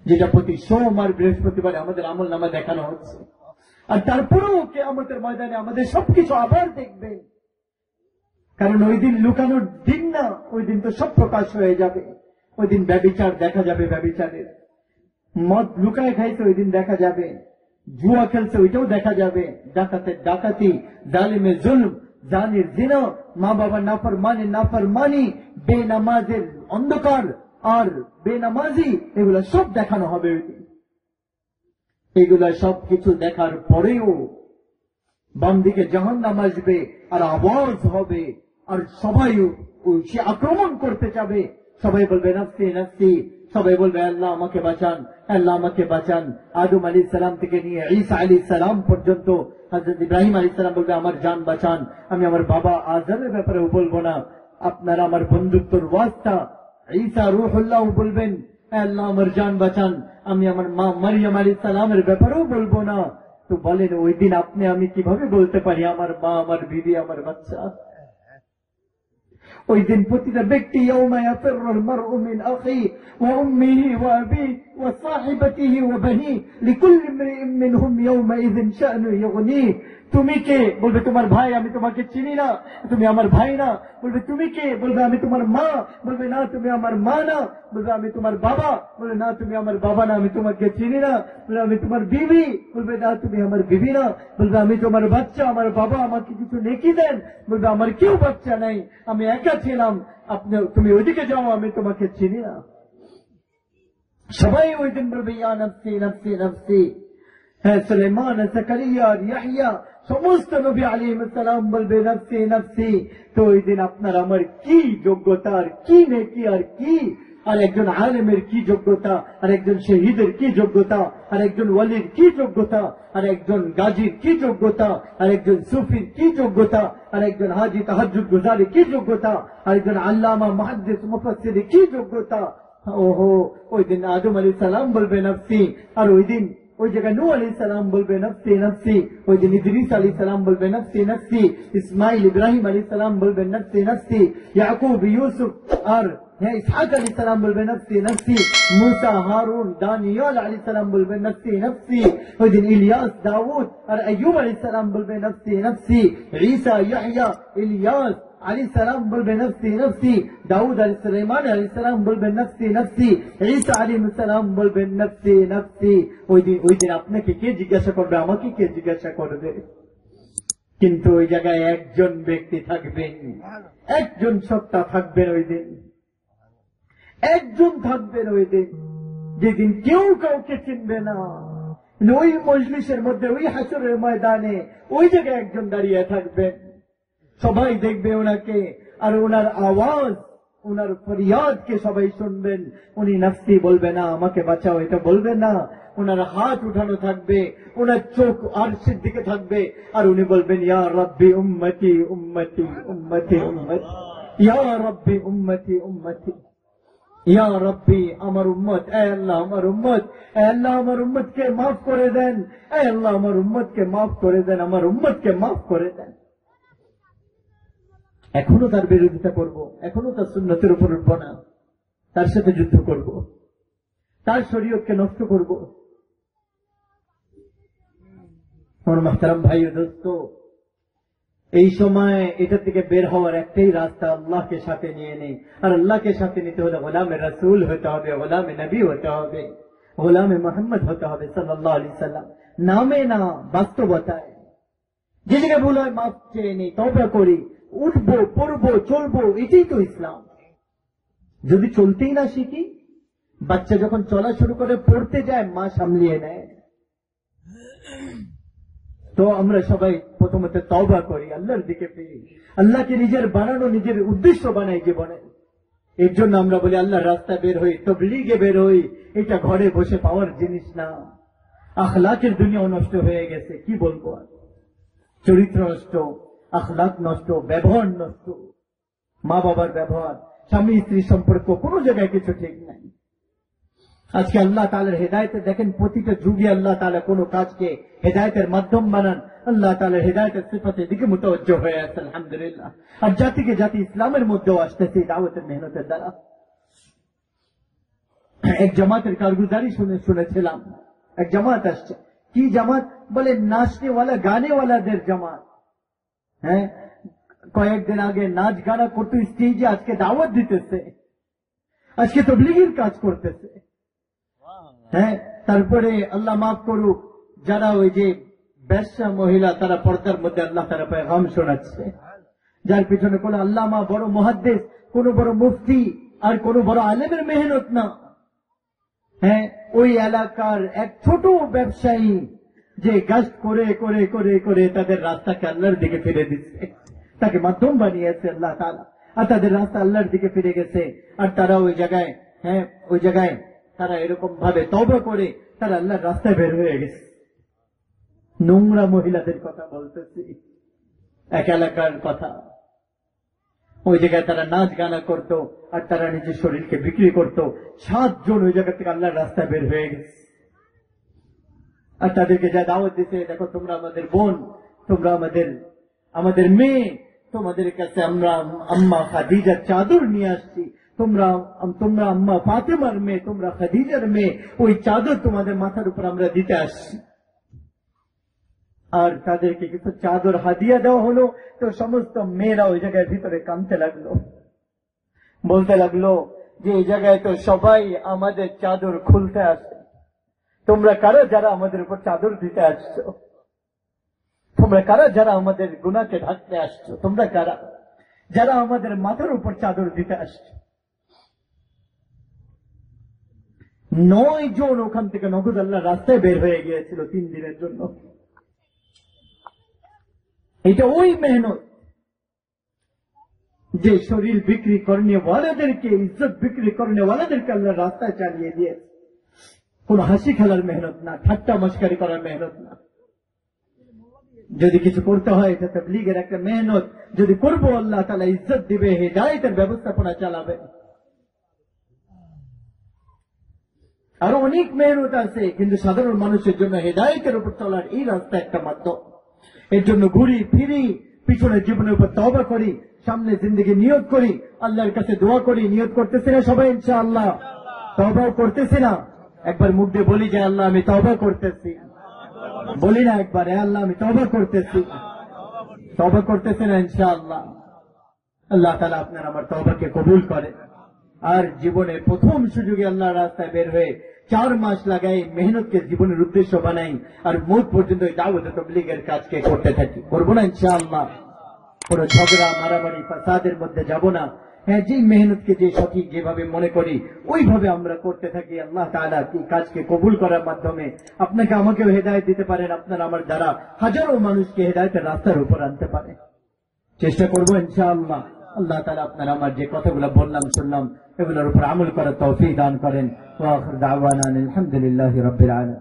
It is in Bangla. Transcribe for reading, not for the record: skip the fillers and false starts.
যেটা প্রতি সোম আর বৃহস্পতিবারে আমাদের আমল নামা দেখানো হচ্ছে। আর তারপরেও কিয়ামতের ময়দানে আমাদের সবকিছু আবার দেখবে, কারণ ওই দিন লুকানোর দিন না, ওই দিন তো সব প্রকাশ হয়ে যাবে। ওই দিন ব্যভিচার দেখা যাবে, ব্যভিচারের মদ লুকায় খাইতে ওই দিন দেখা যাবে, জুয়া খেলছে ওইটাও দেখা যাবে, ডাকাতের ডাকাতি, জালিমের জুলম, জানির জিনা, মা বাবার নাফরমানি, বেনামাজের অন্ধকার আর বেনামাজি, এগুলো সব দেখানো হবে ওই দিন। এগুলা সব কিছু দেখার পরেও বাম দিকে জাহান্নাম আসবে আর আওয়াজ হবে, আর সবাই সে আক্রমণ করতে যাবে। সবাই বলবে নাফসি নাফসি, সবাই বলবে আল্লাহ আমাকে বাঁচান, আল্লাহ আমাকে বাঁচান। আদম আলাইহিস সালাম থেকে নিয়ে ঈসা আলাইহিস সালাম পর্যন্ত হযরত ইব্রাহিম আলাইহিস সালাম বলবে আমার জান বাঁচান, আমি আমার বাবা আজমের ব্যাপারেও বলবো না, আপনারা আমার বন্ধুত্বর ওয়াস্তা। ঈসা রূহুল্লাহ বলবেন আল্লাহ আমার জান বাঁচান, আমি আমার মা মারিয়াম আলাইহিস সালামের ব্যাপারেও বলবো না। তো বলেন ওই দিন আপনি আমি কিভাবে বলতে পারি আমার মা, আমার বিবি, আমার বাচ্চা? ওই দিন প্রতিটা ব্যক্তি ইয়াউমা ইয়াফিরুল মারউ মিন আখি ওয়া উম্মিহি ওয়া আবিহি ওয়া সাহিবাতিহি ওয়া বানিহি লিকুল্লি ইমরিইন মিনহুম ইয়াউমা ইযিন শা'নু ইউগনিহি। তুমি কে? বলবে তোমার ভাই, আমি তোমাকে চিনি না। তুমি আমার ভাই না। বলবে তুমি কে? বলবে আমি তোমার মা। বলবে না তুমি আমার মা না। বলবে আমি তোমার বাবা। বলবে না তুমি আমার বাবা না, আমি তোমাকে চিনি না। বলবে আমি তোমার বিবি। বলবে না তুমি আমার বিবি না। বলবে আমি তোমার বাচ্চা, আমার বাবা আমাকে কিছু নেকি দেন। বলবে আমার কেউ বাচ্চা নাই, আমি একা ছিলাম, তুমি ওইদিকে যাও, আমি তোমাকে চিনি না। সবাই ওই দিন বলবে ইয়া নফসি নফসি নফসি। হ্যাঁ, সুলাইমান, জাকারিয়া, ইয়াহইয়া, সমস্ত নবী আলাইহিস সালাম বলবে নফসি নফসি। তো ওই দিন আপনার আমার কি যোগ্যতা, আর কি নেকি, আর কি, আর একজন আলেমের কি যোগ্যতা, আর একজন শহীদের কি যোগ্যতা, আর একজন ওয়ালির কি যোগ্যতা, আর একজন গাজীর কি যোগ্যতা, আর একজন সুফির কি যোগ্যতা, আর একজন হাজি তাহাজ্জুদ গুজারি কি যোগ্যতা, আর একজন আল্লামা মুহাদ্দিস মুফাসসির কি যোগ্যতা। ওহো, ওই দিন আদম আলাইহিস সালাম বলবে নফসি, আর ওই দিন ওই জায়গায় নূহ আলাইহিস সালাম বলবে নফসি নফসি, ওই দিন ইদ্রিস আলাইহিস সালাম বলবে নফসি নফসি, ইসমাইল ইব্রাহিম আলাইহিস সালাম বলবে নফসি নফসি, ইয়াকুব ইউসুফ আর ইসহাক আলাইহিস সালাম বলবে নফসি নফসি, মুসা হারুন দানিয়াল আলাইহিস সালাম বলবে নফসি নফসি, ওই দিন ইলিয়াস দাউদ আর আইয়ুব আলাইহিস সালাম বলবে নফসি নফসি, ঈসা ইয়াহইয়া ইলিয়াস আলাইহিস সালাম বলবে নফসি নফসি, দাউদ আলাইহিস সুলাইমান আলাইহিস সালাম বলবে নফসি নফসি, ঈসা আলাইহিস সালাম বলবে নফসি নফসি। ওই দিন আপনাকে কে জিজ্ঞাসা করবে, আমাকে কে জিজ্ঞাসা করবে? কিন্তু ওই জায়গায় একজন ব্যক্তি থাকবেন, একজন সত্তা থাকবেন ওই দিন, একজন থাকবেন ওই দিন, যেদিন কেউ কাউকে চিনবে না। ওই মজলিসের মধ্যে, ওই হাসরের ময়দানে ওই জায়গায় একজন দাঁড়িয়ে থাকবেন, সবাই দেখবে ওনাকে, আর ওনার আওয়াজ, ওনার ফরিয়াদকে সবাই শুনবেন। উনি নফসি বলবে না, আমাকে বাঁচাও এটা বলবে না। ওনার হাত উঠানো থাকবে, ওনার চোখ আরশের দিকে থাকবে, আর উনি বলবেন ইয়া রব্বি উম্মতি উম্মতি উম্মতি উম্মতি, ইয়া রব্বি উম্মতি উম্মতি, ইয়া রব্বি আমার উম্মত, এ আল্লাহ আমার উম্মত, এ আল্লাহ আমার উম্মতকে মাফ করে দেন, এ আল্লাহ আমার উম্মতকে মাফ করে দেন, আমার উম্মতকে মাফ করে দেন। এখনো তার বিরোধিতা করব, এখনো তার সুন্নতের উপর উঠব না, তার সাথে যুদ্ধ করব, তার শরীয়তকে নষ্ট করব। আমার মুহতারাম ভাই ও দোস্ত, এই সময় এটা থেকে বের হওয়ার একটাই রাস্তা, আল্লাহকে সাথে নিয়ে নেই। আর আল্লাহকে সাথে নিতে হলে গোলামে রাসূল হতে হবে, গোলামে নবী হতে হবে, গোলামে মুহাম্মদ হতে হবে সাল্লাল্লাহু আলাইহি সাল্লাম। নামে না, বাস্তবতায়। যে জায়গায় ভুল হয় মাফ চেয়ে নেই, তওবা করি, উঠবো, পড়বো, চলবো, এটাই তো ইসলাম। যদি চলতেই না শিখি, বাচ্চা যখন চলা শুরু করে, পড়তে যায়, মা সামলিয়ে নেয়। তো আমরা সবাই প্রথমত তওবা করি, আল্লাহর দিকে ফিরি, আল্লাহকে নিজের বানানো, নিজের উদ্দেশ্য বানাই জীবনে। এর জন্য আমরা বলি আল্লাহর রাস্তা বের হই, তাবলীগে বের হই। এটা ঘরে বসে পাওয়ার জিনিস না। আখলাকের দুনিয়াও নষ্ট হয়ে গেছে, কি বলবো আর। চরিত্র নষ্ট, আখলাক নষ্ট, ব্যবহার নষ্ট, মা বাবার ব্যবহার, স্বামী স্ত্রীর সম্পর্ক, কোন জায়গায় কিছু ঠিক নাই। আজকে আল্লাহ তাআলার হেদায়েতে দেখেন, প্রতিটা যুগে আল্লাহ তাআলা কোন কাজকে হেদায়েতের মাধ্যম বানান। আল্লাহ তাআলার হেদায়েতের সিফাতের দিকে মুতাওয়াজ্জহ হয়ে আছে, আলহামদুলিল্লাহ। আর জাতিকে জাতি ইসলামের মধ্যেও আসতেছে দাওয়াতের মেহনতের দ্বারা। এক জামাতের কারগুজারি শুনেছিলাম। এক জামাত আসছে, কি জামাত? বলে নাচনেওয়ালা গানেওয়ালাদের জামাত। হ্যাঁ, কয়েকদিন আগে নাচ গানা করতে স্টেজে, আজকে দাওয়াত দিতেছে, আজকে তবলিগের কাজ করতেছে। হ্যাঁ, তারপরে আল্লাহ মাফ করুক, যারা ওই যে বেশ্যা মহিলা, তারা পর্দার মধ্যে আল্লাহ তারা পেগাম শোনাচ্ছে, যার পিছনে কোন আল্লামা, বড় মুহাদ্দিস, কোন বড় মুফতি আর কোন বড় আলেমের মেহনত না। হ্যাঁ, ওই এলাকার এক ছোট ব্যবসায়ী যে গাছ করে করে করে করে তাদের রাস্তাকে আল্লাহর দিকে ফিরে দিচ্ছে, তাকে মাধ্যম বানিয়েছে আল্লাহ তাআলা, আর তাদের রাস্তা আল্লাহর দিকে ফিরে গেছে। আর তারা ওই জায়গায়, হ্যাঁ ওই জায়গায় তারা এরকম ভাবে তওবা করে তারা আল্লাহর রাস্তায় বের হয়ে গেছে। নোংরা মহিলাদের কথা বলতেছি, এক এলাকার কথা। ওই জায়গায় তারা নাচ গানা করতো আর তারা নিজের শরীরকে বিক্রি করত। 7 জন ওই জায়গা থেকে আল্লাহর রাস্তায় বের হয়ে গেছে। আর তাদেরকে যা দাওয়াত দিতে, দেখো তোমরা আমাদের বোন, তোমরা আমাদের মেয়ে, তোমাদের কাছে আমরা আম্মা খাদিজার চাদর নিয়ে আসছি, তোমরা আম্মা ফাতেমার মেয়ে, তোমরা খাদিজার মেয়ে, ওই চাদর তোমাদের মাথার উপর আমরা দিতে আসছি। আর তাদেরকে কিছু চাদর হাদিয়া দেওয়া হলো। তো সমস্ত মেয়েরা ওই জায়গায় ভিতরে কাঁদতে লাগলো, বলতে লাগলো যে এই জায়গায় তো সবাই আমাদের চাদর খুলতে আসে, তোমরা কারা যারা আমাদের উপর চাদর দিতে আসছো? তোমরা কারা যারা আমাদের গুনাহকে ঢাকতে আসছো? তোমরা কারা যারা আমাদের মাথার উপর চাদর দিতে আসছো? 9 জন ওখান থেকে নগদ আল্লাহ রাস্তায় বের হয়ে গিয়েছিল 3 দিনের জন্য। এটা ওই মেহনত যে শরীর বিক্রি করনে ওয়ালাদেরকে, ইজ্জত বিক্রি করনে ওয়ালাদেরকে আল্লাহ রাস্তায় চালিয়ে দিয়েছে। কোন হাসি খেলার মেহনত না, ঠাট্টা মস্কারি করার মেহনত না। যদি কিছু করতে হয় এটা তাবলীগের একটা মেহনত, যদি করবো আল্লাহ তাআলা ইজ্জত দিবে, হেদায়েতের ব্যবস্থাপনা চালাবে। আরো অনেক মেহনত আছে, কিন্তু সাধারণ মানুষের জন্য হেদায়েতের উপর চলার এই রাস্তা একটা মাধ্যম। এর জন্য ঘুরি ফিরি, পিছনের জীবনের উপর তওবা করি, সামনে জিন্দেগি নিয়ত করি, আল্লাহর কাছে দোয়া করি। নিয়ত করতেছি না সবাই ইনশাআল্লাহ? তওবাও করতেছি না? একবার মুখ দিয়ে বলি যে আল্লাহ আমি তওবা করতেছি, বলি না একবার আল্লাহ আমি তওবা করতেছি? তওবা করতেছি না ইনশাআল্লাহ? আল্লাহ তাআলা আপনার আমার তওবাকে কবুল করে। আর জীবনে প্রথম সুযোগে আল্লাহর রাস্তায় বের হয়ে 4 মাস লাগাই মেহনতকে জীবনের উদ্দেশ্য বানাই, আর মৌত পর্যন্ত দাওয়াত তাবলীগের কাজকে করতে থাকি। করবো না ইনশাআল্লাহ? কোন ঝগড়া মারামারি ফাসাদের মধ্যে যাব না। হ্যাঁ, যে মেহনতকে যে সঠিক যেভাবে মনে করি ওইভাবে আমরা করতে থাকি। আল্লাহ তাআলা এই কাজকে কবুল করার মাধ্যমে আপনাকে আমাকেও হেদায়েত দিতে পারেন, আপনার আমার দ্বারা হাজারো মানুষকে হেদায়েতের রাস্তার উপর আনতে পারে। চেষ্টা করবো ইনশাআল্লাহ। আল্লাহ তাআলা আপনার আমার যে কথাগুলো বললাম শুনলাম এগুলোর উপর আমল করার তৌফিক দান করেন। ওয়া আখির দাওয়ানা আলহামদুলিল্লাহি রাব্বিল আলামিন।